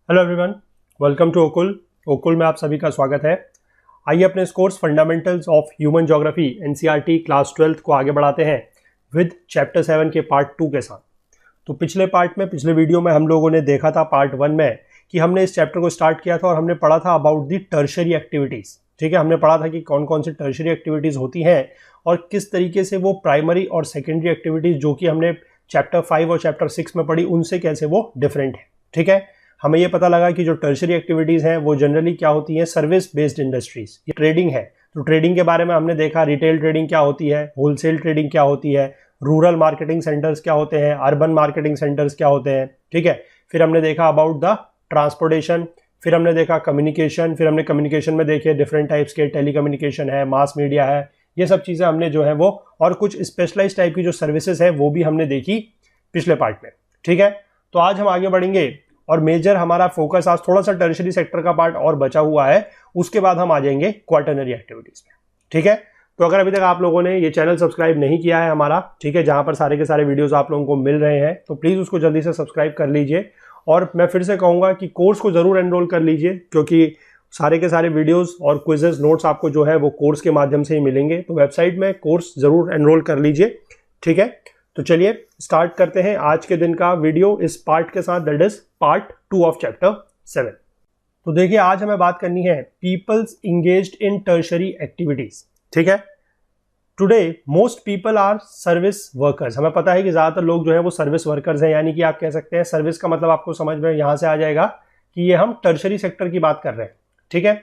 Hello everyone, welcome to ओकुल में आप सभी का स्वागत है। आइए अपने इस course fundamentals of human geography NCERT class 12 को आगे बढ़ाते हैं विद चैप्टर 7 के पार्ट 2 के साथ। तो पिछले वीडियो में हम लोगों ने देखा था पार्ट 1 में कि हमने इस चैप्टर को स्टार्ट किया था और हमने पढ़ा था अबाउट दी टर्शरी एक्टिविटीज़। ठीक है, हमने पढ़ा था कि कौन कौन सी टर्शरी एक्टिविटीज़ होती हैं और किस तरीके से वो प्राइमरी और सेकेंडरी एक्टिविटीज़ जो कि हमने चैप्टर 5 और चैप्टर 6 में पढ़ी उनसे कैसे वो डिफरेंट है। ठीक है, हमें ये पता लगा कि जो टर्शरी एक्टिविटीज़ हैं वो जनरली क्या होती हैं, सर्विस बेस्ड इंडस्ट्रीज। ये ट्रेडिंग है, तो ट्रेडिंग के बारे में हमने देखा रिटेल ट्रेडिंग क्या होती है, होलसेल ट्रेडिंग क्या होती है, रूरल मार्केटिंग सेंटर्स क्या होते हैं, अर्बन मार्केटिंग सेंटर्स क्या होते हैं। ठीक है, फिर हमने देखा अबाउट द ट्रांसपोर्टेशन, फिर हमने देखा कम्युनिकेशन, फिर हमने कम्युनिकेशन में देखे डिफरेंट टाइप्स के, टेली कम्युनिकेशन है, मास मीडिया है, ये सब चीज़ें हमने जो है वो, और कुछ स्पेशलाइज टाइप की जो सर्विसेज है वो भी हमने देखी पिछले पार्ट में। ठीक है, तो आज हम आगे बढ़ेंगे और मेजर हमारा फोकस आज थोड़ा सा टर्शरी सेक्टर का पार्ट और बचा हुआ है, उसके बाद हम आ जाएंगे क्वार्टरनरी एक्टिविटीज में। ठीक है, तो अगर अभी तक आप लोगों ने ये चैनल सब्सक्राइब नहीं किया है हमारा, ठीक है, जहां पर सारे के सारे वीडियोस आप लोगों को मिल रहे हैं, तो प्लीज उसको जल्दी से सब्सक्राइब कर लीजिए। और मैं फिर से कहूंगा कि कोर्स को जरूर एनरोल कर लीजिए, क्योंकि सारे के सारे वीडियोस और क्विजेस नोट्स आपको जो है वो कोर्स के माध्यम से ही मिलेंगे। तो वेबसाइट में कोर्स जरूर एनरोल कर लीजिए। ठीक है, तो चलिए स्टार्ट करते हैं आज के दिन का वीडियो इस पार्ट के साथ, that is part 2 of chapter 7। तो देखिए, आज हमें बात करनी है peoples engaged in tertiary activities. ठीक है, today most people are service workers. हमें पता है कि ज्यादातर लोग जो है वो सर्विस वर्कर्स हैं, यानी कि आप कह सकते हैं सर्विस का मतलब आपको समझ में यहां से आ जाएगा कि ये हम टर्शरी सेक्टर की बात कर रहे हैं। ठीक है,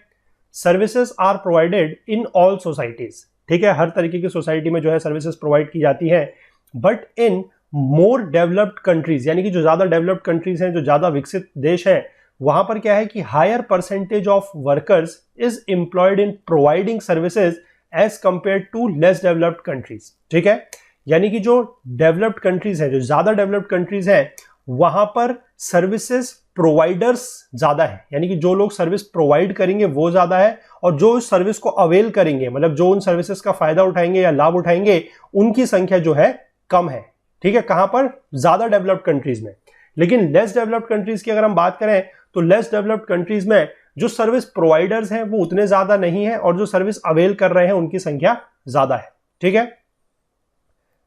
services are provided in all societies. ठीक है, हर तरीके की सोसाइटी में जो है सर्विसेज प्रोवाइड की जाती है, but in more developed countries, यानी कि जो ज्यादा डेवलप्ड कंट्रीज हैं, जो ज्यादा विकसित देश हैं, वहां पर क्या है कि higher percentage of workers is employed in providing services as compare to less developed countries. ठीक है, यानी कि जो डेवलप्ड कंट्रीज है, जो ज्यादा डेवलप्ड कंट्रीज है, वहां पर सर्विसेज प्रोवाइडर्स ज्यादा है, यानी कि जो लोग सर्विस प्रोवाइड करेंगे वो ज्यादा है, और जो इस सर्विस को अवेल करेंगे, मतलब जो उन सर्विसेज का फायदा उठाएंगे या लाभ उठाएंगे, उनकी संख्या जो है कम है। ठीक है, कहां पर? ज्यादा डेवलप्ड कंट्रीज में। लेकिन लेस डेवलप्ड कंट्रीज की अगर हम बात करें तो लेस डेवलप्ड कंट्रीज में जो सर्विस प्रोवाइडर्स हैं वो उतने ज्यादा नहीं है, और जो सर्विस अवेल कर रहे हैं उनकी संख्या ज्यादा है। ठीक है,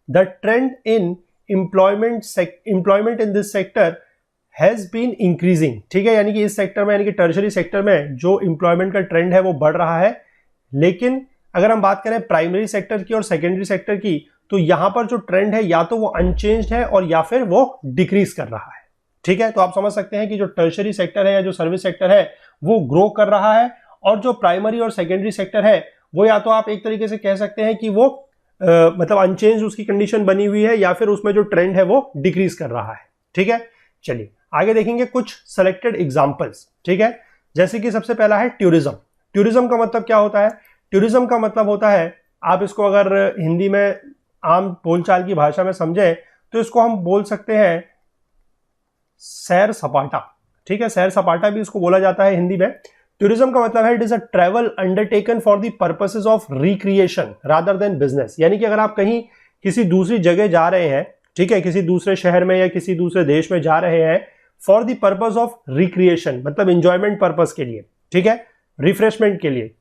the trend in employment in this sector has been increasing. ठीक है, यानी कि इस सेक्टर में, यानी कि टर्शरी सेक्टर में जो एम्प्लॉयमेंट का ट्रेंड है वो बढ़ रहा है। लेकिन अगर हम बात करें प्राइमरी सेक्टर की और सेकेंडरी सेक्टर की, तो यहां पर जो ट्रेंड है या तो वो अनचेंज्ड है और या फिर वो डिक्रीज कर रहा है। ठीक है, तो आप समझ सकते हैं कि जो टर्शरी सेक्टर है या जो सर्विस सेक्टर है वो ग्रो कर रहा है, और जो प्राइमरी और सेकेंडरी सेक्टर है वो या तो आप एक तरीके से कह सकते हैं कि वो मतलब अनचेंज उसकी कंडीशन बनी हुई है, या फिर उसमें जो ट्रेंड है वो डिक्रीज कर रहा है। ठीक है, चलिए आगे देखेंगे कुछ सेलेक्टेड एग्जांपल्स। ठीक है, जैसे कि सबसे पहला है टूरिज्म। टूरिज्म का मतलब क्या होता है? टूरिज्म का मतलब होता है, आप इसको अगर हिंदी में आम बोलचाल की भाषा में समझें तो इसको हम बोल सकते हैं सैर सपाटा। ठीक है, सैर सपाटा भी इसको बोला जाता है हिंदी में। टूरिज्म का मतलब है it is a travel undertaken for the purposes of recreation rather than business. यानी कि अगर आप कहीं किसी दूसरी जगह जा रहे हैं, ठीक है, किसी दूसरे शहर में या किसी दूसरे देश में जा रहे हैं for the purpose of recreation, मतलब इंजॉयमेंट पर्पस के लिए, ठीक है, रिफ्रेशमेंट के लिए,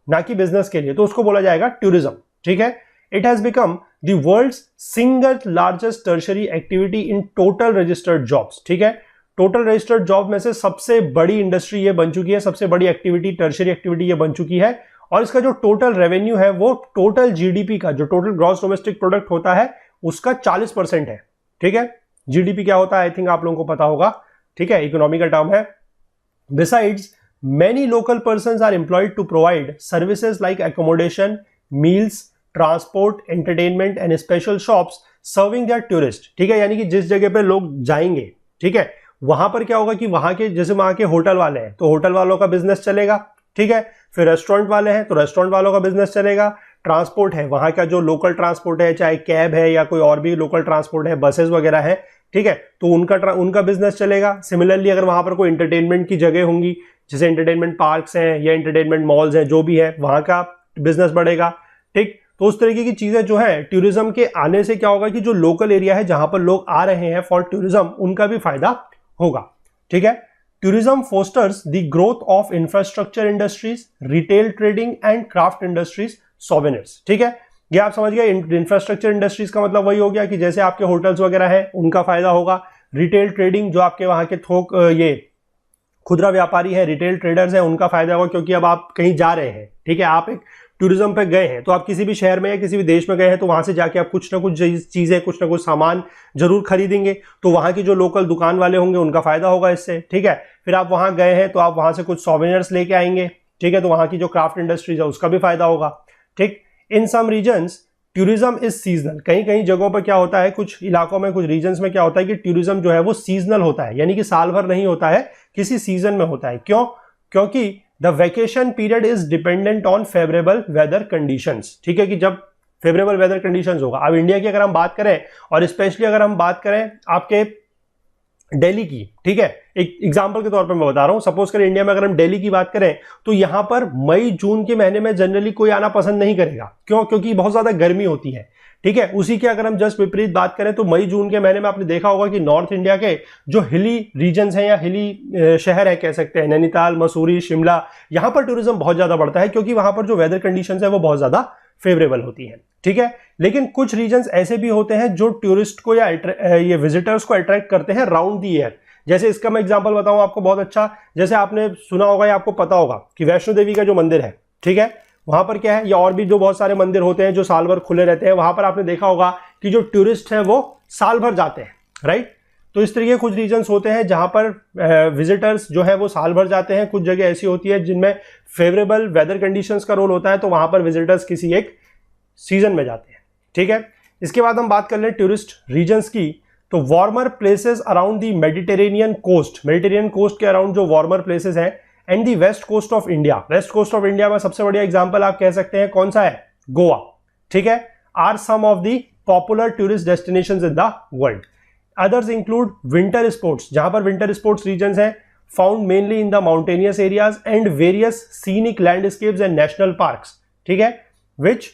ना कि बिजनेस के लिए, तो उसको बोला जाएगा टूरिज्म। ठीक है, it has become the world's single largest tertiary activity in total registered jobs. ठीक है, टोटल रजिस्टर्ड जॉब में से सबसे बड़ी इंडस्ट्री ये बन चुकी है, सबसे बड़ी एक्टिविटी, टर्शरी एक्टिविटी ये बन चुकी है, और इसका जो टोटल रेवेन्यू है वो टोटल जीडीपी का, जो टोटल ग्रॉस डोमेस्टिक प्रोडक्ट होता है उसका 40% है। ठीक है, जीडीपी क्या होता है आई थिंक आप लोगों को पता होगा। ठीक है, इकोनॉमी का टर्म है। Besides many local persons are employed to provide services like accommodation, meals, transport, entertainment and special shops serving their tourists। ठीक है, यानी कि जिस जगह पे लोग जाएंगे, ठीक है, वहां पर क्या होगा कि वहां के, जैसे वहां के होटल वाले हैं तो होटल वालों का बिजनेस चलेगा। ठीक है, फिर रेस्टोरेंट वाले हैं तो रेस्टोरेंट वालों का बिजनेस चलेगा। ट्रांसपोर्ट है, वहां का जो लोकल ट्रांसपोर्ट है, चाहे कैब है या कोई और भी लोकल ट्रांसपोर्ट है, बसेस वगैरह है, ठीक है, तो उनका बिजनेस चलेगा। सिमिलरली अगर वहां पर कोई एंटरटेनमेंट की जगह होंगी, जैसे एंटरटेनमेंट पार्क्स हैं या एंटरटेनमेंट मॉल्स हैं, जो भी है, वहां का बिजनेस बढ़ेगा। ठीक, तो उस तरीके की चीजें जो है टूरिज्म के आने से क्या होगा कि जो लोकल एरिया है जहां पर लोग आ रहे हैं फॉर टूरिज्म, उनका भी फायदा होगा। ठीक है, tourism fosters the growth of infrastructure industries, retail trading and craft industries, souvenirs. ठीक है, ये आप समझ गए। इंफ्रास्ट्रक्चर इंडस्ट्रीज का मतलब वही हो गया कि जैसे आपके होटल्स वगैरह है उनका फायदा होगा। रिटेल ट्रेडिंग, जो आपके वहां के थोक ये खुदरा व्यापारी है, रिटेल ट्रेडर्स है, उनका फायदा होगा क्योंकि अब आप कहीं जा रहे हैं, ठीक है, आप एक टूरिज्म पे गए हैं, तो आप किसी भी शहर में या किसी भी देश में गए हैं तो वहां से जाके आप कुछ ना कुछ चीजें, कुछ ना कुछ सामान जरूर खरीदेंगे, तो वहां की जो लोकल दुकान वाले होंगे उनका फायदा होगा इससे। ठीक है, फिर आप वहां गए हैं तो आप वहां से कुछ सोवेनियर्स लेके आएंगे, ठीक है, तो वहां की जो क्राफ्ट इंडस्ट्रीज है उसका भी फायदा होगा। ठीक, इन सम रीजन्स टूरिज्म इज सीजनल। कहीं कहीं जगहों पर क्या होता है, कुछ इलाकों में, कुछ रीजन्स में क्या होता है कि टूरिज्म जो है वो सीजनल होता है, यानी कि साल भर नहीं होता है, किसी सीजन में होता है। क्यों? क्योंकि the vacation period is dependent on favourable weather conditions. ठीक है, कि जब फेवरेबल वेदर कंडीशंस होगा। अब इंडिया की अगर हम बात करें, और स्पेशली अगर हम बात करें आपके दिल्ली की, ठीक है, एक एग्जांपल के तौर पे मैं बता रहा हूं, सपोज करें इंडिया में अगर हम दिल्ली की बात करें तो यहां पर मई जून के महीने में जनरली कोई आना पसंद नहीं करेगा। क्यों? क्योंकि बहुत ज्यादा गर्मी होती है। ठीक है, उसी के अगर हम जस्ट विपरीत बात करें तो मई जून के महीने में आपने देखा होगा कि नॉर्थ इंडिया के जो हिली रीजन्स हैं या हिली शहर है कह सकते हैं, नैनीताल, मसूरी, शिमला, यहां पर टूरिज्म बहुत ज्यादा बढ़ता है क्योंकि वहां पर जो वेदर कंडीशंस है वो बहुत ज्यादा फेवरेबल होती है। ठीक है, लेकिन कुछ रीजन्स ऐसे भी होते हैं जो टूरिस्ट को या ये विजिटर्स को अट्रैक्ट करते हैं राउंड दी ईयर। जैसे इसका मैं एग्जांपल बताऊं आपको बहुत अच्छा, जैसे आपने सुना होगा या आपको पता होगा कि वैष्णो देवी का जो मंदिर है, ठीक है, वहां पर क्या है, या और भी जो बहुत सारे मंदिर होते हैं जो साल भर खुले रहते हैं, वहां पर आपने देखा होगा कि जो टूरिस्ट हैं वो साल भर जाते हैं, राइट। तो इस तरीके कुछ रीजन्स होते हैं जहां पर विजिटर्स जो है वो साल भर जाते हैं। कुछ जगह ऐसी होती है जिनमें फेवरेबल वेदर कंडीशंस का रोल होता है, तो वहां पर विजिटर्स किसी एक सीजन में जाते हैं। ठीक है, इसके बाद हम बात कर लें टूरिस्ट रीजन्स की, तो warmer places around the Mediterranean coast, Mediterranean coast के अराउंड जो वार्मर प्लेसेस हैं, and the west coast of India. West coast of India में सबसे बढ़िया एग्जांपल आप कह सकते हैं कौन सा है? गोवा। ठीक है, are some of the popular tourist destinations in the world. Others include winter sports, जहां पर विंटर स्पोर्ट्स रीजन्स हैं, found mainly in the mountainous areas and various scenic landscapes and national parks. ठीक है, विच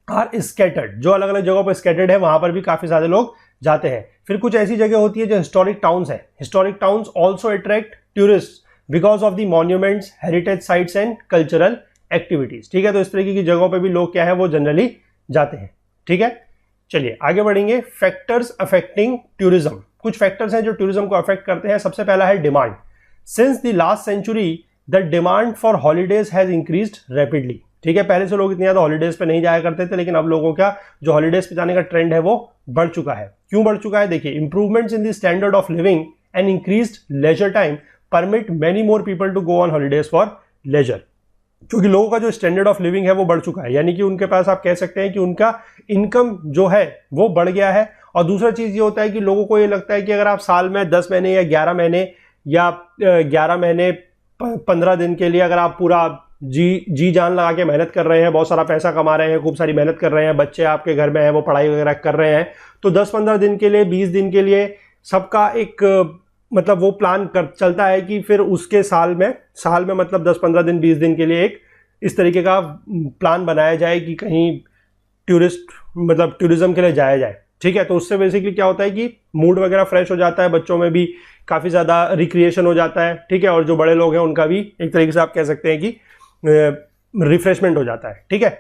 आर स्कैटर्ड, जो अलग अलग जगहों पर स्कैटर्ड है, वहां पर भी काफी सारे लोग जाते हैं। फिर कुछ ऐसी जगह होती है जो हिस्टोरिक टाउन्स है। Historic towns also attract tourist because of the monuments, heritage sites and cultural activities. ठीक है, तो इस तरीके की जगहों पे भी लोग क्या है वो जनरली जाते हैं। ठीक है, चलिए आगे बढ़ेंगे। फैक्टर्स अफेक्टिंग टूरिज्म, कुछ फैक्टर्स हैं जो टूरिज्म को अफेक्ट करते हैं। सबसे पहला है demand. Since the last century the demand for holidays has increased rapidly. ठीक है, पहले से लोग इतनी ज्यादा हॉलीडेज पे नहीं जाया करते थे, लेकिन अब लोगों का जो हॉलीडेज पे जाने का ट्रेंड है वो बढ़ चुका है। क्यों बढ़ चुका है? देखिए, improvements in the standard of living and increased leisure time permit many more people to go on holidays for leisure. क्योंकि लोगों का जो स्टैंडर्ड ऑफ लिविंग है वो बढ़ चुका है, यानी कि उनके पास आप कह सकते हैं कि उनका इनकम जो है वो बढ़ गया है। और दूसरा चीज ये होता है कि लोगों को ये लगता है कि अगर आप साल में 10 महीने या 11 महीने या 11 महीने 15 दिन के लिए अगर आप पूरा जी जान लगा के मेहनत कर रहे हैं, बहुत सारा पैसा कमा रहे हैं, खूब सारी मेहनत कर रहे हैं, बच्चे आपके घर में हैं वो पढ़ाई वगैरह कर रहे हैं, तो 10-15 दिन के लिए, 20 दिन के लिए सबका एक मतलब वो प्लान चलता है कि फिर उसके साल में मतलब 10-15 दिन, 20 दिन के लिए एक इस तरीके का प्लान बनाया जाए कि कहीं टूरिज्म के लिए जाया जाए। ठीक है, तो उससे बेसिकली क्या होता है कि मूड वगैरह फ्रेश हो जाता है, बच्चों में भी काफ़ी ज़्यादा रिक्रिएशन हो जाता है। ठीक है, और जो बड़े लोग हैं उनका भी एक तरीके से आप कह सकते हैं कि रिफ्रेशमेंट हो जाता है। ठीक है,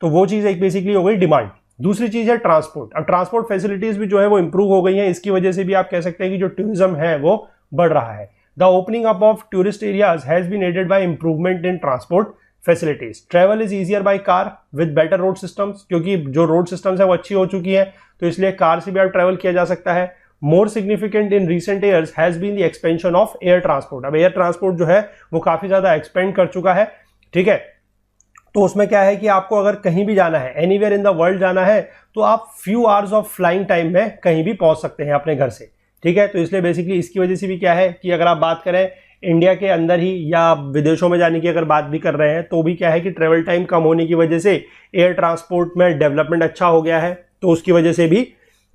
तो वो चीज़ एक बेसिकली हो गई डिमांड। दूसरी चीज़ है ट्रांसपोर्ट। अब ट्रांसपोर्ट फैसिलिटीज़ भी जो है वो इंप्रूव हो गई हैं, इसकी वजह से भी आप कह सकते हैं कि जो टूरिज्म है वो बढ़ रहा है। The opening up of tourist areas has been aided by improvement in transport facilities. Travel is easier by car with better road systems, क्योंकि जो रोड सिस्टम्स है वो अच्छी हो चुकी है, तो इसलिए कार से भी आप ट्रेवल किया जा सकता है। More significant in recent years has been the expansion of air transport. अब एयर ट्रांसपोर्ट जो है वो काफी ज्यादा एक्सपेंड कर चुका है। ठीक है, तो उसमें क्या है कि आपको अगर कहीं भी जाना है, एनीवेयर इन द वर्ल्ड जाना है, तो आप few hours of flying time में कहीं भी पहुंच सकते हैं अपने घर से। ठीक है, तो इसलिए बेसिकली इसकी वजह से भी क्या है कि अगर आप बात करें इंडिया के अंदर ही या विदेशों में जाने की अगर बात भी कर रहे हैं, तो भी क्या है कि ट्रेवल टाइम कम होने की वजह से एयर ट्रांसपोर्ट में डेवलपमेंट अच्छा हो गया है, तो उसकी वजह से भी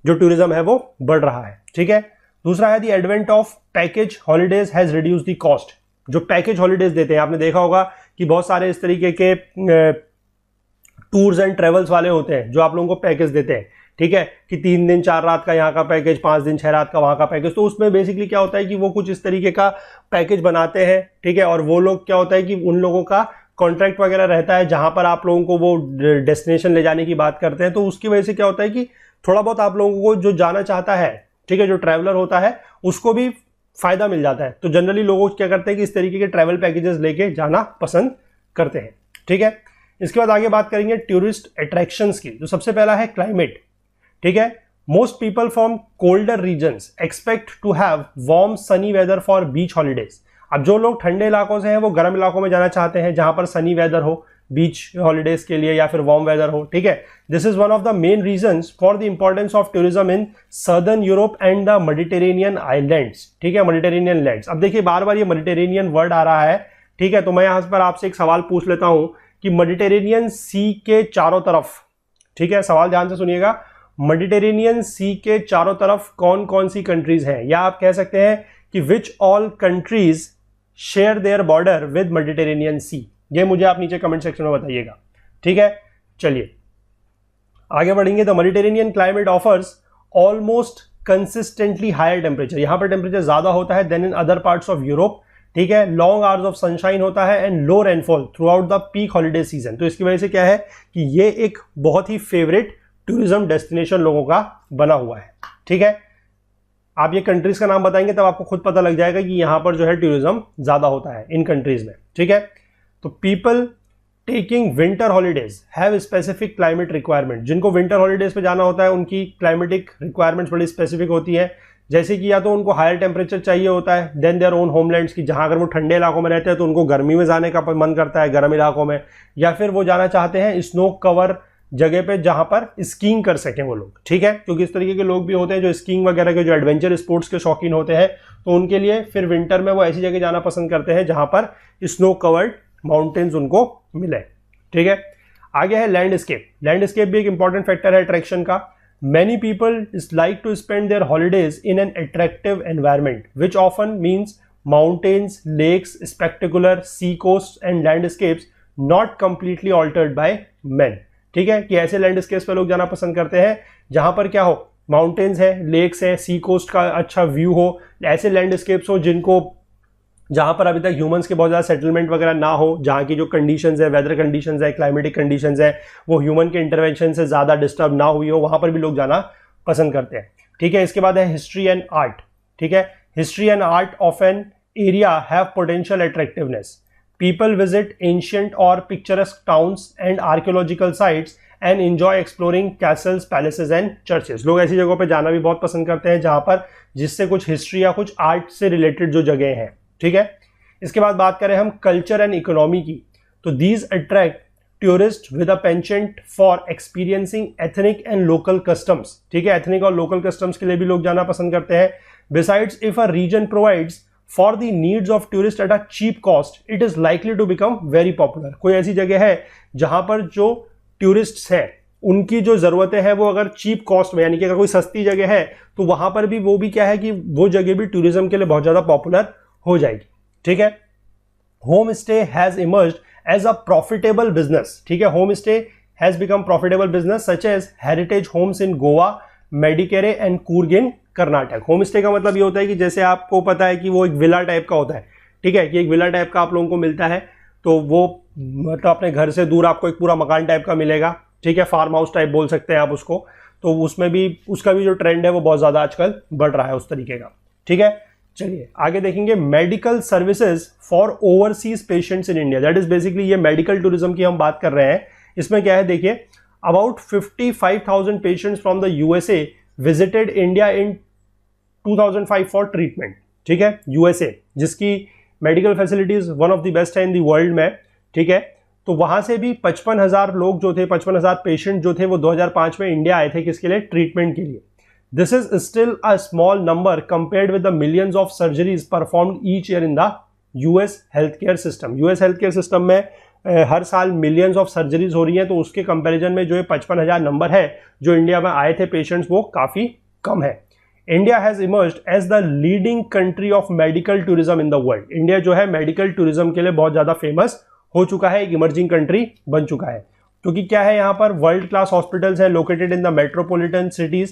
जो टूरिज्म है वो बढ़ रहा है। ठीक है, दूसरा है the advent of package holidays has reduce the cost. जो पैकेज हॉलीडेज देते हैं, आपने देखा होगा कि बहुत सारे इस तरीके के टूर्स एंड ट्रेवल्स वाले होते हैं जो आप लोगों को पैकेज देते हैं। ठीक है, कि 3 दिन 4 रात का यहाँ का पैकेज, 5 दिन 6 रात का वहाँ का पैकेज। तो उसमें बेसिकली क्या होता है कि वो कुछ इस तरीके का पैकेज बनाते हैं, ठीक है, और वो लोग क्या होता है कि उन लोगों का कॉन्ट्रैक्ट वगैरह रहता है जहां पर आप लोगों को वो डेस्टिनेशन ले जाने की बात करते हैं। तो उसकी वजह से क्या होता है कि थोड़ा बहुत आप लोगों को जो जाना चाहता है, ठीक है, जो ट्रैवलर होता है उसको भी फायदा मिल जाता है। तो जनरली लोग क्या करते हैं कि इस तरीके के ट्रैवल पैकेजेस लेके जाना पसंद करते हैं, ठीक है। इसके बाद आगे बात करेंगे टूरिस्ट अट्रैक्शंस की। जो सबसे पहला है क्लाइमेट, ठीक है। Most people from colder regions expect to have warm sunny weather for beach holidays. अब जो लोग ठंडे इलाकों से हैं वो गर्म इलाकों में जाना चाहते हैं जहां पर सनी वेदर हो बीच हॉलीडेज के लिए या फिर वार्म वेदर हो, ठीक है। This is one of the main reasons for the importance of tourism in southern Europe and the Mediterranean islands, ठीक है, मेडिटेरेनियन लैंड्स। अब देखिए बार बार ये मेडिटेरेनियन वर्ड आ रहा है, ठीक है, तो मैं यहां पर आपसे एक सवाल पूछ लेता हूं कि मेडिटेरेनियन सी के चारों तरफ, ठीक है, सवाल ध्यान से सुनिएगा, मेडिटेरेनियन सी के चारों तरफ कौन कौन सी कंट्रीज हैं, या आप कह सकते हैं कि which all countries share their border with Mediterranean sea. ये मुझे आप नीचे कमेंट सेक्शन में बताइएगा, ठीक है। चलिए आगे बढ़ेंगे। The Mediterranean climate offers almost consistently higher temperature. यहां पर टेम्परेचर ज्यादा होता है then in other parts of Europe, ठीक है। लॉन्ग आवर्स ऑफ सनशाइन होता है and low rainfall throughout the peak holiday season. तो इसकी वजह से क्या है कि ये एक बहुत ही फेवरेट टूरिज्म डेस्टिनेशन लोगों का बना हुआ है, ठीक है। आप ये कंट्रीज का नाम बताएंगे तब आपको खुद पता लग जाएगा कि यहां पर जो है टूरिज्म ज्यादा होता है इन कंट्रीज में, ठीक है। तो people taking winter holidays have specific climate requirement. जिनको विंटर हॉलीडेज पे जाना होता है उनकी क्लाइमेटिक रिक्वायरमेंट्स बड़ी स्पेसिफिक होती है, जैसे कि या तो उनको हायर टेम्परेचर चाहिए होता है देन देयर ओन होमलैंड्स की, जहां अगर वो ठंडे इलाकों में रहते हैं तो उनको गर्मी में जाने का मन करता है गर्म इलाकों में, या फिर वो जाना चाहते हैं स्नो कवर जगह पे जहां पर स्कीइंग कर सकें वो लोग, ठीक है, क्योंकि इस तरीके के लोग भी होते हैं जो स्कीइंग वगैरह के, जो एडवेंचर स्पोर्ट्स के शौकीन होते हैं। तो उनके लिए फिर विंटर में वो ऐसी जगह जाना पसंद करते हैं जहां पर स्नो कवर्ड माउंटेन्स उनको मिले, ठीक है। आगे है लैंडस्केप। लैंडस्केप भी एक इंपॉर्टेंट फैक्टर है अट्रैक्शन का। Many people is like to spend their holidays in an attractive environment which often means mountains, lakes, spectacular sea coast and landscapes not completely altered by man, ठीक है, कि ऐसे landscapes पे लोग जाना पसंद करते हैं जहां पर क्या हो, माउंटेन्स है, लेक्स है, सी कोस्ट का अच्छा व्यू हो, ऐसे लैंडस्केप्स हो जिनको, जहां पर अभी तक ह्यूमंस के बहुत ज्यादा सेटलमेंट वगैरह ना हो, जहां की जो कंडीशंस है, वेदर कंडीशंस है, क्लाइमेटिक कंडीशंस है, वो ह्यूमन के इंटरवेंशन से ज्यादा डिस्टर्ब ना हुई हो, वहां पर भी लोग जाना पसंद करते हैं, ठीक है। इसके बाद है हिस्ट्री एंड आर्ट, ठीक है। History and art of an area have potential attractiveness. People visit ancient or picturesque towns and archaeological sites and enjoy exploring castles, palaces and churches. लोग ऐसी जगहों पे जाना भी बहुत पसंद करते हैं जहां पर जिससे कुछ हिस्ट्री या कुछ आर्ट से रिलेटेड जो जगह हैं, ठीक है। इसके बाद बात करें हम कल्चर एंड इकोनॉमी की, तो these attract tourist with a penchant for experiencing ethnic and local customs, ठीक है। एथनिक और लोकल कस्टम्स के लिए भी लोग जाना पसंद करते हैं। Besides if a region provides for the needs of tourists at a cheap cost, it is likely to become very popular. कोई ऐसी जगह है जहां पर जो टूरिस्ट्स हैं उनकी जो जरूरतें हैं वो अगर चीप कॉस्ट में, यानी कि अगर कोई सस्ती जगह है तो वहां पर भी वो भी क्या है कि वो जगह भी टूरिज्म के लिए बहुत ज्यादा पॉपुलर हो जाएगी, ठीक है। Home stay has emerged as a profitable business, ठीक है। Home stay has become profitable business such as heritage homes in Goa, Madikeri and Coorg in Karnataka. Home stay का मतलब ये होता है कि जैसे आपको पता है कि वो एक विला टाइप का होता है, ठीक है, कि एक विला टाइप का आप लोगों को मिलता है, तो वो मतलब अपने घर से दूर आपको एक पूरा मकान टाइप का मिलेगा, ठीक है, फार्म हाउस टाइप बोल सकते हैं आप उसको। तो उसमें भी उसका भी जो ट्रेंड है वो बहुत ज्यादा आजकल बढ़ रहा है उस तरीके का, ठीक है। चलिए आगे देखेंगे medical services for overseas patients in India. That is basically ये मेडिकल टूरिज्म की हम बात कर रहे हैं। इसमें क्या है देखिए, about 55,000 patients from the USA visited India in 2005 for treatment, ठीक है। यूएसए जिसकी medical facilities one of the best है इन द वर्ल्ड में, ठीक है। तो वहां से भी 55,000 लोग जो थे, 55,000 पेशेंट जो थे वो 2005 में इंडिया आए थे, किसके लिए, ट्रीटमेंट के लिए। This is still a small number compared with the millions of surgeries performed each year in the US health care system. US health care system में हर साल मिलियंस ऑफ सर्जरीज हो रही हैं, तो उसके कंपैरिजन में जो ये 55,000 नंबर है जो इंडिया में आए थे पेशेंट्स, वो काफी कम है। India has emerged as the leading country of medical tourism in the world. India जो है मेडिकल टूरिज्म के लिए बहुत ज्यादा फेमस हो चुका है, एक इमर्जिंग कंट्री बन चुका है। क्योंकि क्या है, यहाँ पर वर्ल्ड क्लास हॉस्पिटल्स हैं located in the metropolitan cities,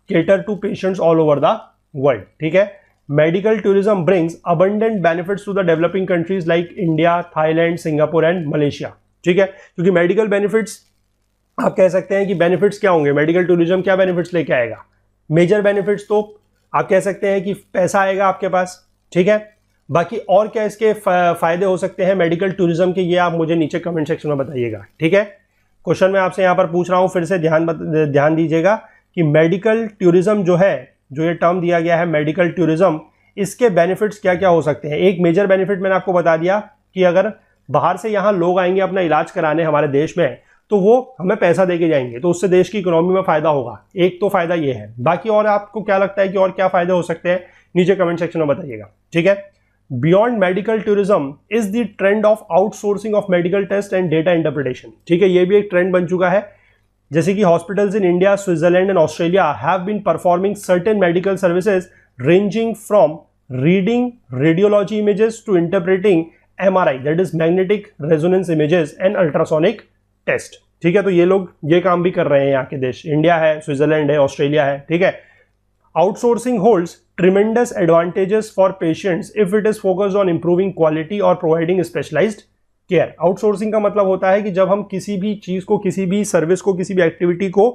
cater to patients all over the world. ठीक है, medical tourism brings abundant benefits to the developing countries like India, Thailand, Singapore and Malaysia. ठीक है, क्योंकि मेडिकल बेनिफिट्स, आप कह सकते हैं कि बेनिफिट्स क्या होंगे, मेडिकल टूरिज्म क्या बेनिफिट्स लेके आएगा। मेजर बेनिफिट्स तो आप कह सकते हैं कि पैसा आएगा आपके पास। ठीक है, बाकी और क्या इसके फायदे हो सकते हैं मेडिकल टूरिज्म के, ये आप मुझे नीचे कमेंट सेक्शन में बताइएगा। ठीक है, क्वेश्चन मैं आपसे यहाँ पर पूछ रहा हूँ, फिर से ध्यान दीजिएगा कि मेडिकल टूरिज्म जो है, जो ये टर्म दिया गया है मेडिकल टूरिज्म, इसके बेनिफिट्स क्या क्या हो सकते हैं। एक मेजर बेनिफिट मैंने आपको बता दिया कि अगर बाहर से यहाँ लोग आएंगे अपना इलाज कराने हमारे देश में, तो वो हमें पैसा देके जाएंगे, तो उससे देश की इकोनॉमी में फायदा होगा। एक तो फायदा ये है, बाकी और आपको क्या लगता है कि और क्या फायदे हो सकते हैं, नीचे कमेंट सेक्शन में बताइएगा। ठीक है, beyond medical tourism is the trend of outsourcing of medical test and data interpretation. ठीक है, ये भी एक ट्रेंड बन चुका है, जैसे कि hospitals in India, Switzerland and Australia have been performing certain medical services ranging from reading radiology images to interpreting MRI, that is magnetic resonance images and ultrasonic test. ठीक है, तो ये लोग ये काम भी कर रहे हैं यहाँ के देश, इंडिया है, स्विट्जरलैंड है, ऑस्ट्रेलिया है। ठीक है, outsourcing holds tremendous advantages for patients if it is focused on improving quality और प्रोवाइडिंग स्पेशलाइज्ड केयर। आउटसोर्सिंग का मतलब होता है कि जब हम किसी भी चीज को, किसी भी सर्विस को, किसी भी एक्टिविटी को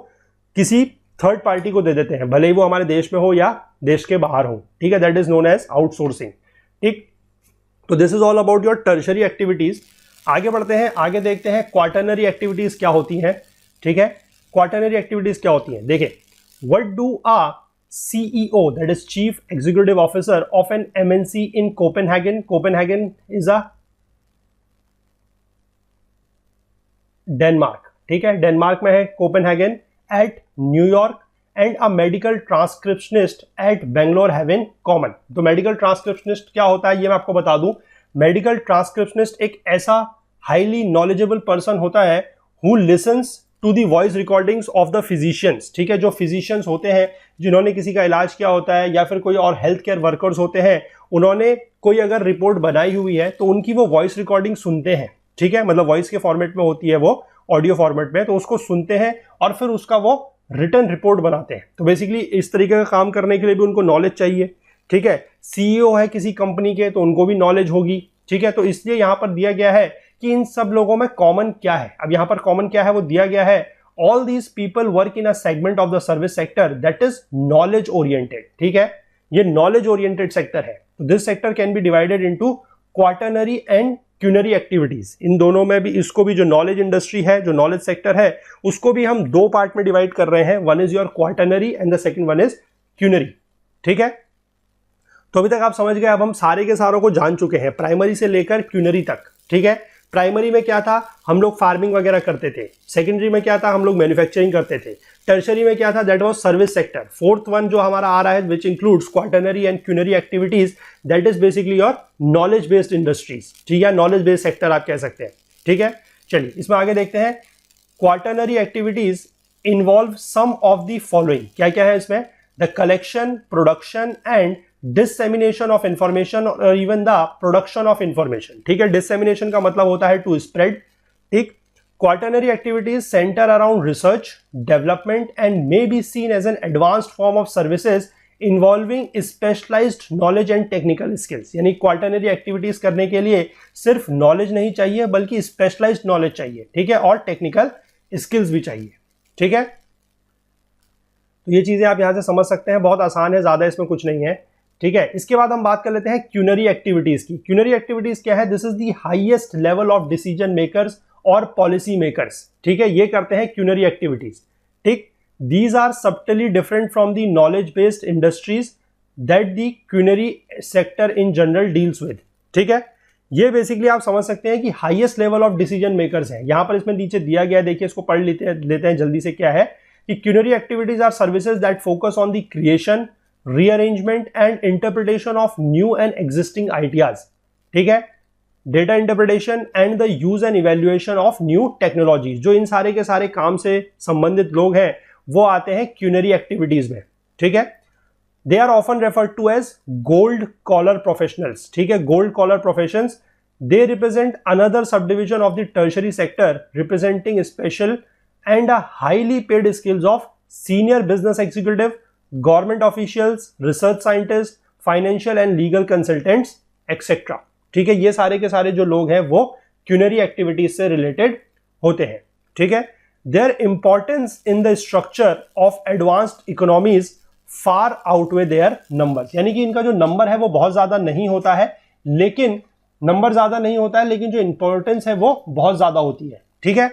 किसी थर्ड पार्टी को दे देते हैं, भले ही वो हमारे देश में हो या देश के बाहर हो। ठीक है, that is known as outsourcing. ठीक, तो this is all about your tertiary activities. आगे बढ़ते हैं, आगे देखते हैं क्वार्टरनरी एक्टिविटीज क्या होती हैं। ठीक है, क्वार्टरनरी एक्टिविटीज क्या होती हैं, देखिए, what do a CEO, that is Chief Executive Officer of an MNC in Copenhagen. Copenhagen is a Denmark. ठीक है, डेनमार्क में है Copenhagen, at New York, and a medical transcriptionist at Bangalore have in common. तो medical transcriptionist क्या होता है ये मैं आपको बता दूं। मेडिकल ट्रांसक्रिप्शनिस्ट एक ऐसा हाईली नॉलेजेबल पर्सन होता है who listens to the voice recordings of the physicians. ठीक है, जो फिजिशियंस होते हैं जिन्होंने किसी का इलाज किया होता है, या फिर कोई और हेल्थ केयर वर्कर्स होते हैं, उन्होंने कोई अगर रिपोर्ट बनाई हुई है तो उनकी वो वॉइस रिकॉर्डिंग सुनते हैं। ठीक है, मतलब वॉइस के फॉर्मेट में होती है, वो ऑडियो फॉर्मेट में, तो उसको सुनते हैं और फिर उसका वो रिटर्न रिपोर्ट बनाते हैं। तो बेसिकली इस तरीके का काम करने के लिए भी उनको नॉलेज चाहिए। ठीक है, CEO है किसी कंपनी के, तो उनको भी नॉलेज होगी। ठीक है, तो इसलिए यहां पर दिया गया है कि इन सब लोगों में कॉमन क्या है। अब यहां पर कॉमन क्या है वो दिया गया है, all these people work in a segment of the service sector that is knowledge oriented. ठीक है, ये नॉलेज ओरिएंटेड सेक्टर है। तो this sector can be divided into quaternary and quinary activities. इन दोनों में भी, इसको भी, जो नॉलेज इंडस्ट्री है, जो नॉलेज सेक्टर है, उसको भी हम दो पार्ट में डिवाइड कर रहे हैं। One is your quaternary and the second one is quinary. ठीक है, तो अभी तक आप समझ गए। अब हम सारे के सारों को जान चुके हैं, प्राइमरी से लेकर क्यूनरी तक। ठीक है, प्राइमरी में क्या था, हम लोग फार्मिंग वगैरह करते थे। सेकेंडरी में क्या था, हम लोग मैन्युफैक्चरिंग करते थे। टर्शरी में क्या था, that was service sector. Fourth one जो हमारा आ रहा है, which includes quaternary and quinary activities, that is basically your knowledge based industries. ठीक है, नॉलेज बेस्ड सेक्टर आप कह सकते हैं। ठीक है, चलिए इसमें आगे देखते हैं। Quaternary activities involve some of the following. क्या क्या है इसमें, the collection, production and dissemination of information और even the production of information. ठीक है, डिससेमिनेशन का मतलब होता है टू स्प्रेड। ठीक, quaternary activities centre around research, development and may be seen as an advanced form of services involving specialised knowledge and technical skills. यानी quaternary activities करने के लिए सिर्फ नॉलेज नहीं चाहिए, बल्कि स्पेशलाइज्ड नॉलेज चाहिए। ठीक है, और टेक्निकल स्किल्स भी चाहिए। ठीक है, तो ये चीजें आप यहां से समझ सकते हैं, बहुत आसान है, ज्यादा इसमें कुछ नहीं है। ठीक है, इसके बाद हम बात कर लेते हैं क्यूनरी एक्टिविटीज की। क्यूनरी एक्टिविटीज क्या है, this is the highest level of decision makers और पॉलिसी मेकर्स। ठीक है, ये करते हैं क्यूनरी एक्टिविटीज। ठीक, these are subtly different from the knowledge based industries that the quinary sector in general deals with. ठीक है, ये बेसिकली आप समझ सकते हैं कि highest level of decision makers है। यहां पर इसमें नीचे दिया गया, देखिए इसको पढ़ लेते हैं जल्दी से। क्या है कि quinary activities are services that focus on the creation, rearrangement and interpretation of new and existing ideas. ठीक है, data interpretation and the use and evaluation of new technology. जो इन सारे के सारे काम से संबंधित लोग हैं वो आते हैं क्यूनरी एक्टिविटीज में। ठीक है, they are often referred to as gold collar professionals. ठीक है, gold collar professions They represent another subdivision of the tertiary sector, representing special and a highly paid skills of senior business executive, government officials, research scientists, financial and legal consultants, etc. ठीक है, ये सारे के सारे जो लोग हैं वो क्यूनरी एक्टिविटीज से रिलेटेड होते हैं. ठीक है. Their importance in the structure of advanced economies far outweigh their numbers. यानी कि इनका जो नंबर है वो बहुत ज्यादा नहीं होता है, लेकिन नंबर ज्यादा नहीं होता है, लेकिन जो इंपॉर्टेंस है वो बहुत ज्यादा होती है. ठीक है.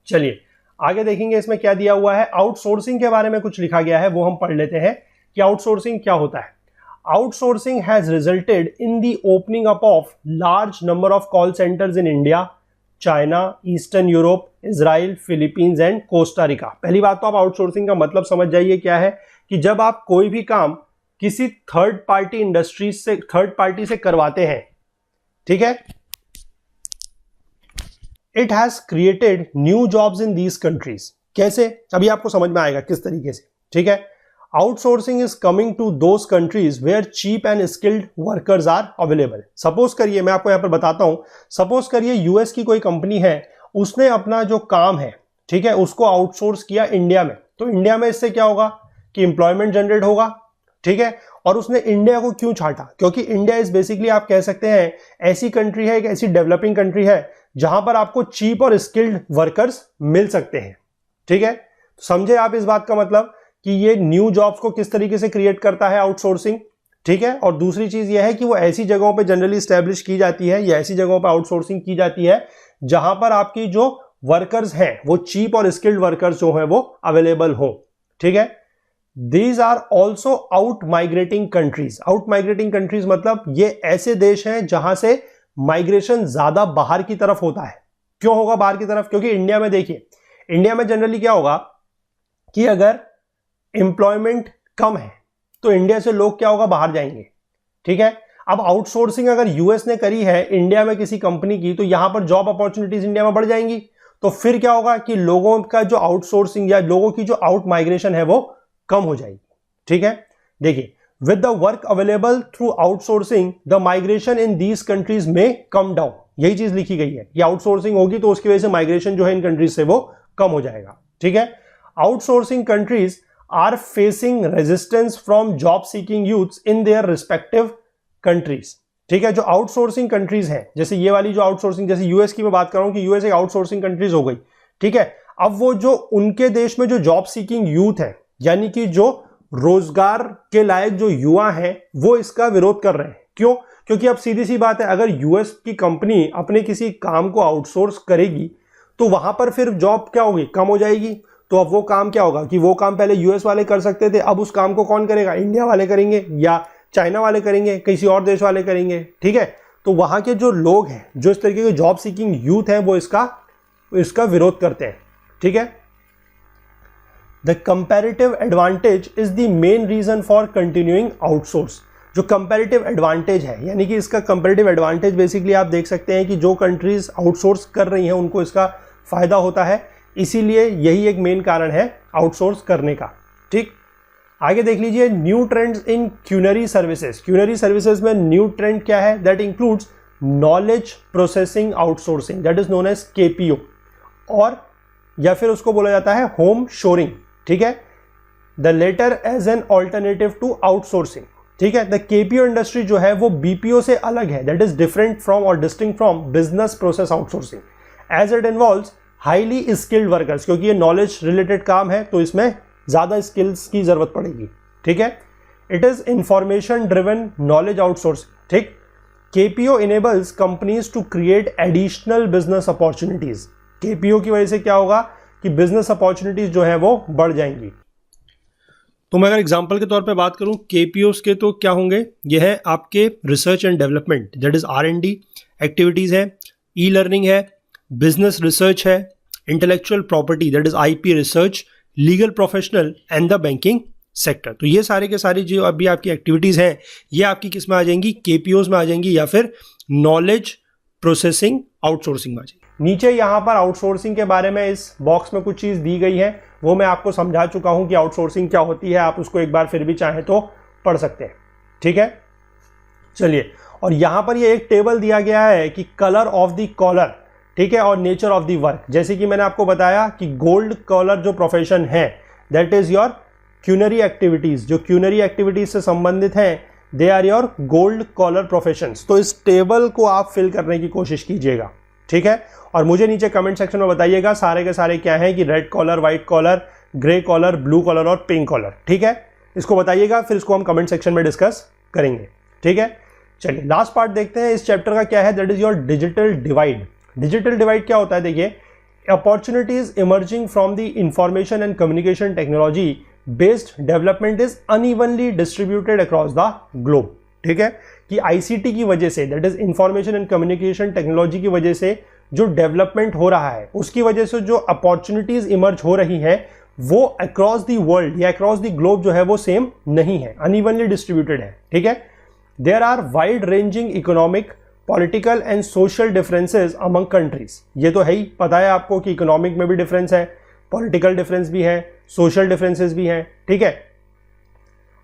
चलिए आगे देखेंगे इसमें क्या दिया हुआ है. आउटसोर्सिंग के बारे में कुछ लिखा गया है, वो हम पढ़ लेते हैं कि आउटसोर्सिंग क्या होता है. Outsourcing has resulted in the opening up of large number of call centres in India, China, eastern Europe, Israel, Philippines and Costa Rica. पहली बात तो आप आउटसोर्सिंग का मतलब समझ जाइए क्या है, कि जब आप कोई भी काम किसी थर्ड पार्टी इंडस्ट्री से, थर्ड पार्टी से करवाते हैं. ठीक है. It has created new jobs in these countries. कैसे, अभी आपको समझ में आएगा किस तरीके से. ठीक है. Outsourcing is coming to those countries where cheap and skilled workers are available. Suppose करिए, मैं आपको यहां पर बताता हूं, सपोज करिए यूएस की कोई कंपनी है, उसने अपना जो काम है, ठीक है, उसको आउटसोर्स किया इंडिया में. तो इंडिया में इससे क्या होगा कि एम्प्लॉयमेंट जनरेट होगा. ठीक है. और उसने इंडिया को क्यों छाटा, क्योंकि इंडिया इज बेसिकली आप कह सकते हैं ऐसी कंट्री है, एक ऐसी डेवलपिंग कंट्री है जहां पर आपको चीप और स्किल्ड वर्कर्स मिल सकते हैं. ठीक है. समझे आप इस बात का मतलब कि ये न्यू जॉब्स को किस तरीके से क्रिएट करता है आउटसोर्सिंग. ठीक है. और दूसरी चीज ये है कि वो ऐसी जगहों पे जनरली स्टैब्लिश की जाती है, या ऐसी जगहों पे आउटसोर्सिंग की जाती है जहां पर आपकी जो वर्कर्स हैं वो चीप और स्किल्ड वर्कर्स जो हैं वो अवेलेबल हो. ठीक है. These are also out migrating countries. Out migrating countries मतलब ये ऐसे देश हैं जहां से माइग्रेशन ज्यादा बाहर की तरफ होता है. क्यों होगा बाहर की तरफ, क्योंकि इंडिया में देखिए, इंडिया में जनरली क्या होगा कि अगर एम्प्लॉयमेंट कम है तो इंडिया से लोग क्या होगा, बाहर जाएंगे. ठीक है. अब आउटसोर्सिंग अगर यूएस ने करी है इंडिया में किसी कंपनी की, तो यहां पर जॉब अपॉर्चुनिटीज इंडिया में बढ़ जाएंगी. तो फिर क्या होगा कि लोगों का जो आउटसोर्सिंग या लोगों की जो आउट माइग्रेशन है वो कम हो जाएगी. ठीक है. देखिए, with the work available through outsourcing the migration in these countries में कम डाउन. यही चीज लिखी गई है कि आउटसोर्सिंग होगी तो उसकी वजह से माइग्रेशन जो है इन कंट्रीज से वो कम हो जाएगा. ठीक है. Outsourcing countries are facing resistance from job seeking youths in their respective countries. ठीक है. जो आउटसोर्सिंग कंट्रीज हैं, जैसे ये वाली जो आउटसोर्सिंग, जैसे यूएस की मैं बात कर रहा हूं कि यूएस एक आउटसोर्सिंग कंट्रीज हो गई. ठीक है. अब वो जो उनके देश में जो जॉब सीकिंग यूथ है, यानी कि जो रोजगार के लायक जो युवा हैं, वो इसका विरोध कर रहे हैं. क्यों? क्योंकि अब सीधी सी बात है, अगर यूएस की कंपनी अपने किसी काम को आउटसोर्स करेगी तो वहां पर फिर जॉब क्या होगी, कम हो जाएगी. तो अब वो काम क्या होगा कि वो काम पहले यूएस वाले कर सकते थे, अब उस काम को कौन करेगा, इंडिया वाले करेंगे या चाइना वाले करेंगे, किसी और देश वाले करेंगे. ठीक है. तो वहां के जो लोग हैं, जो इस तरीके के जॉब सीकिंग यूथ हैं, वो इसका विरोध करते हैं. ठीक है. The comparative advantage is the main reason for continuing outsource. जो comparative advantage है, यानी कि इसका comparative advantage बेसिकली आप देख सकते हैं कि जो कंट्रीज आउटसोर्स कर रही हैं उनको इसका फायदा होता है, इसीलिए यही एक मेन कारण है आउटसोर्स करने का. ठीक. आगे देख लीजिए, new trends in quinary services. Quinary services में न्यू ट्रेंड क्या है, that includes knowledge processing outsourcing, that is known as KPO, और या फिर उसको बोला जाता है होम शोरिंग. ठीक है. The latter as an alternative to outsourcing. ठीक है. द केपीओ इंडस्ट्री जो है वो बीपीओ से अलग है, दैट इज डिफरेंट फ्रॉम और distinct from business process outsourcing, as it involves highly skilled workers. क्योंकि ये नॉलेज रिलेटेड काम है तो इसमें ज्यादा स्किल्स की जरूरत पड़ेगी. ठीक है. It is information driven knowledge outsourcing. ठीक. KPO enables companies to create additional business opportunities. KPO की वजह से क्या होगा कि बिजनेस अपॉर्चुनिटीज जो है वो बढ़ जाएंगी. तो मैं अगर एग्जांपल के तौर पे बात करूं केपीओस के, तो क्या होंगे, ये है आपके research and development, that is R&D activities है, ई लर्निंग है, बिजनेस रिसर्च है, intellectual property that is IP research, legal professional and the banking sector. तो ये सारे के सारी जो अभी आपकी एक्टिविटीज हैं ये आपकी किस में आ जाएंगी, केपीओस में आ जाएंगी, या फिर नॉलेज प्रोसेसिंग आउटसोर्सिंग में आ जाएंगी. नीचे यहां पर आउटसोर्सिंग के बारे में इस बॉक्स में कुछ चीज दी गई है, वो मैं आपको समझा चुका हूं कि आउटसोर्सिंग क्या होती है. आप उसको एक बार फिर भी चाहें तो पढ़ सकते हैं. ठीक है. चलिए, और यहां पर ये एक टेबल दिया गया है कि कलर ऑफ द कॉलर, ठीक है, और नेचर ऑफ द वर्क। जैसे कि मैंने आपको बताया कि गोल्ड कॉलर जो प्रोफेशन है that is your quinary activities, जो क्यूनरी एक्टिविटीज से संबंधित हैं they are your gold collar professions. तो इस टेबल को आप फिल करने की कोशिश कीजिएगा, ठीक है। और मुझे नीचे कमेंट सेक्शन में बताइएगा सारे के सारे क्या हैं कि red collar, white collar, grey collar, blue collar और पिंक कॉलर, ठीक है। इसको बताइएगा, फिर इसको हम कमेंट सेक्शन में डिस्कस करेंगे, ठीक है। चलिए लास्ट पार्ट देखते हैं इस चैप्टर का क्या है, that is your digital divide. Digital divide क्या होता है, देखिए, opportunities emerging from the information and communication technology based development is unevenly distributed across the globe, ठीक है। कि आईसीटी की वजह से, that is information and communication technology की वजह से जो डेवलपमेंट हो रहा है, उसकी वजह से जो अपॉर्चुनिटीज इमर्ज हो रही हैं वो अक्रॉस द वर्ल्ड या अक्रॉस द ग्लोब जो है वो सेम नहीं है, अनइवनली डिस्ट्रीब्यूटेड है, ठीक है। There are wide ranging economic, political and social differences among countries. ये तो है ही, पता है आपको कि इकोनॉमिक में भी डिफरेंस है, पॉलिटिकल डिफरेंस भी है, सोशल डिफरेंसेस भी हैं, ठीक है।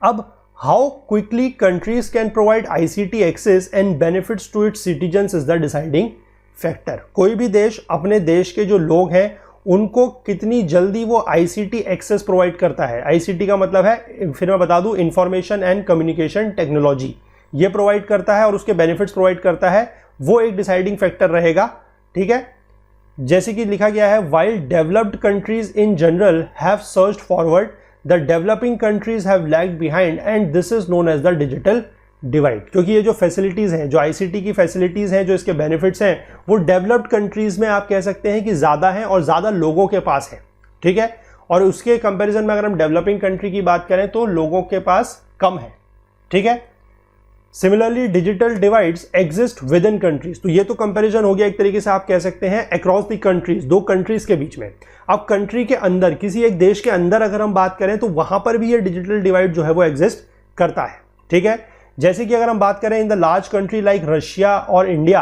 अब how quickly countries can provide ICT access and benefits to its citizens is the deciding factor. कोई भी देश अपने देश के जो लोग हैं उनको कितनी जल्दी वो आईसीटी एक्सेस प्रोवाइड करता है। आईसीटी का मतलब है, फिर मैं बता दूं, इंफॉर्मेशन एंड कम्युनिकेशन टेक्नोलॉजी, ये प्रोवाइड करता है और उसके बेनिफिट्स प्रोवाइड करता है, वो एक डिसाइडिंग फैक्टर रहेगा, ठीक है। जैसे कि लिखा गया है, while developed countries in general have surged forward, the developing countries have lagged behind and this is known as the digital divide. क्योंकि ये जो फैसिलिटीज हैं, जो आईसीटी की फैसिलिटीज हैं, जो इसके बेनिफिट्स हैं, वो डेवलप्ड कंट्रीज में आप कह सकते हैं कि ज्यादा हैं और ज्यादा लोगों के पास है, ठीक है। और उसके कंपैरिजन में अगर हम डेवलपिंग कंट्री की बात करें तो लोगों के पास कम है, ठीक है। Similarly digital divides exist with in countries. तो ये तो कंपैरिजन हो गया एक तरीके से, आप कह सकते हैं अक्रॉस द कंट्रीज, दो कंट्रीज के बीच में। अब कंट्री के अंदर, किसी एक देश के अंदर अगर हम बात करें तो वहां पर भी ये डिजिटल डिवाइड जो है वो एग्जिस्ट करता है, ठीक है। जैसे कि अगर हम बात करें in the large country like Russia और इंडिया,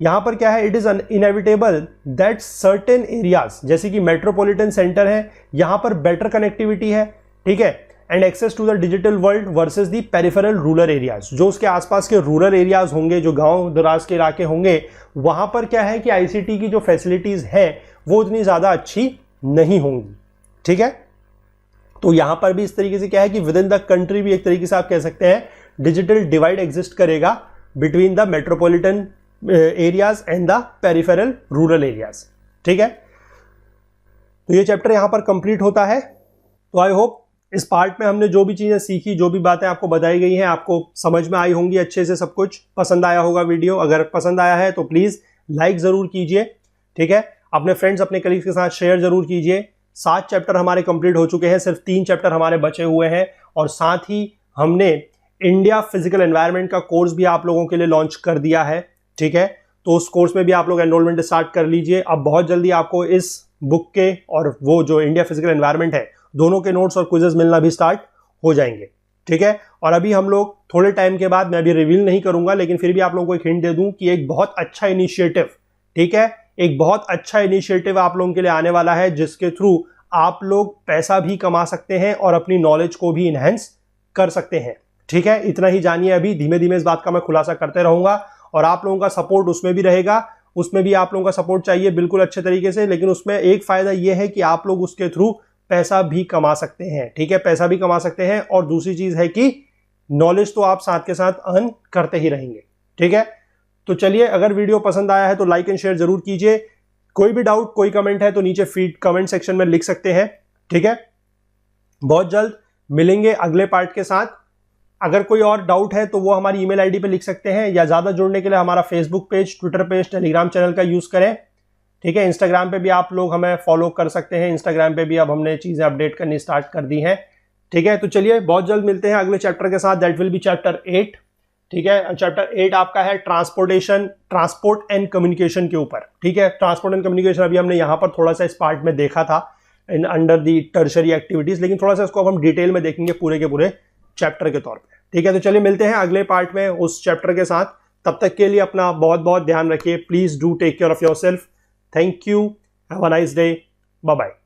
यहां पर क्या है, it is inevitable that certain areas, जैसे कि मेट्रोपॉलिटन सेंटर है, यहां पर बेटर कनेक्टिविटी है, ठीक है, and access to the digital world versus the peripheral rural areas. जो उसके आसपास के रूरल एरियाज होंगे, जो गांव दराज के इलाके होंगे, वहां पर क्या है कि आईसीटी की जो फैसिलिटीज है वो उतनी ज्यादा अच्छी नहीं होंगी, ठीक है। तो यहां पर भी इस तरीके से क्या है कि विद इन द कंट्री भी एक तरीके से आप कह सकते हैं डिजिटल डिवाइड एग्जिस्ट करेगा between the metropolitan areas and the peripheral rural areas, ठीक है। तो ये चैप्टर यहां पर कंप्लीट होता है। तो आई होप इस पार्ट में हमने जो भी चीजें सीखी, जो भी बातें आपको बताई गई हैं, आपको समझ में आई होंगी अच्छे से, सब कुछ पसंद आया होगा वीडियो। अगर पसंद आया है तो प्लीज लाइक जरूर कीजिए, ठीक है। अपने फ्रेंड्स, अपने कलीग्स के साथ शेयर जरूर कीजिए। 7 चैप्टर हमारे कंप्लीट हो चुके हैं, सिर्फ 3 चैप्टर हमारे बचे हुए हैं। और साथ ही हमने इंडिया फिजिकल एनवायरनमेंट का कोर्स भी आप लोगों के लिए लॉन्च कर दिया है, ठीक है। तो उस कोर्स में भी आप लोग एनरोलमेंट स्टार्ट कर लीजिए। अब बहुत जल्दी आपको इस बुक के और वो जो इंडिया फिजिकल एनवायरनमेंट है, दोनों के नोट्स और क्विजेस मिलना भी स्टार्ट हो जाएंगे, ठीक है। और अभी हम लोग थोड़े टाइम के बाद, मैं अभी रिवील नहीं करूंगा, लेकिन फिर भी आप लोगों को एक हिंट दे दूं कि एक बहुत अच्छा इनिशिएटिव, ठीक है, एक बहुत अच्छा इनिशिएटिव आप लोगों के लिए आने वाला है, जिसके थ्रू आप लोग पैसा भी कमा सकते हैं और अपनी नॉलेज को भी इनहेंस कर सकते हैं, ठीक है। इतना ही जानिए, अभी धीमे धीमे इस बात का मैं खुलासा करते रहूंगा और आप लोगों का सपोर्ट उसमें भी रहेगा। उसमें भी आप लोगों का सपोर्ट चाहिए बिल्कुल अच्छे तरीके से, लेकिन उसमें एक फायदा यह है कि आप लोग उसके थ्रू पैसा भी कमा सकते हैं, ठीक है, पैसा भी कमा सकते हैं। और दूसरी चीज है कि नॉलेज तो आप साथ के साथ अर्न करते ही रहेंगे, ठीक है। तो चलिए, अगर वीडियो पसंद आया है तो लाइक एंड शेयर जरूर कीजिए। कोई भी डाउट, कोई कमेंट है तो नीचे फीड कमेंट सेक्शन में लिख सकते हैं, ठीक है। बहुत जल्द मिलेंगे अगले पार्ट के साथ। अगर कोई और डाउट है तो वो हमारी ईमेल आईडी पे लिख सकते हैं, या ज्यादा जुड़ने के लिए हमारा Facebook page, Twitter page, Telegram channel का यूज करें, ठीक है। इंस्टाग्राम पे भी आप लोग हमें फॉलो कर सकते हैं। इंस्टाग्राम पे भी अब हमने चीजें अपडेट करनी स्टार्ट कर दी हैं, ठीक है। तो चलिए, बहुत जल्द मिलते हैं अगले चैप्टर के साथ, दैट विल बी चैप्टर 8, ठीक है। चैप्टर 8 आपका है ट्रांसपोर्ट एंड कम्युनिकेशन के ऊपर, ठीक है। ट्रांसपोर्ट एंड कम्युनिकेशन अभी हमने यहाँ पर थोड़ा सा इस पार्ट में देखा था in under the tertiary activities, लेकिन थोड़ा सा इसको अब हम डिटेल में देखेंगे पूरे के पूरे चैप्टर के तौर पे, ठीक है। तो चलिए, मिलते हैं अगले पार्ट में उस चैप्टर के साथ। तब तक के लिए अपना बहुत बहुत ध्यान रखिए। Please do take care of yourself. Thank you, have a nice day, bye bye.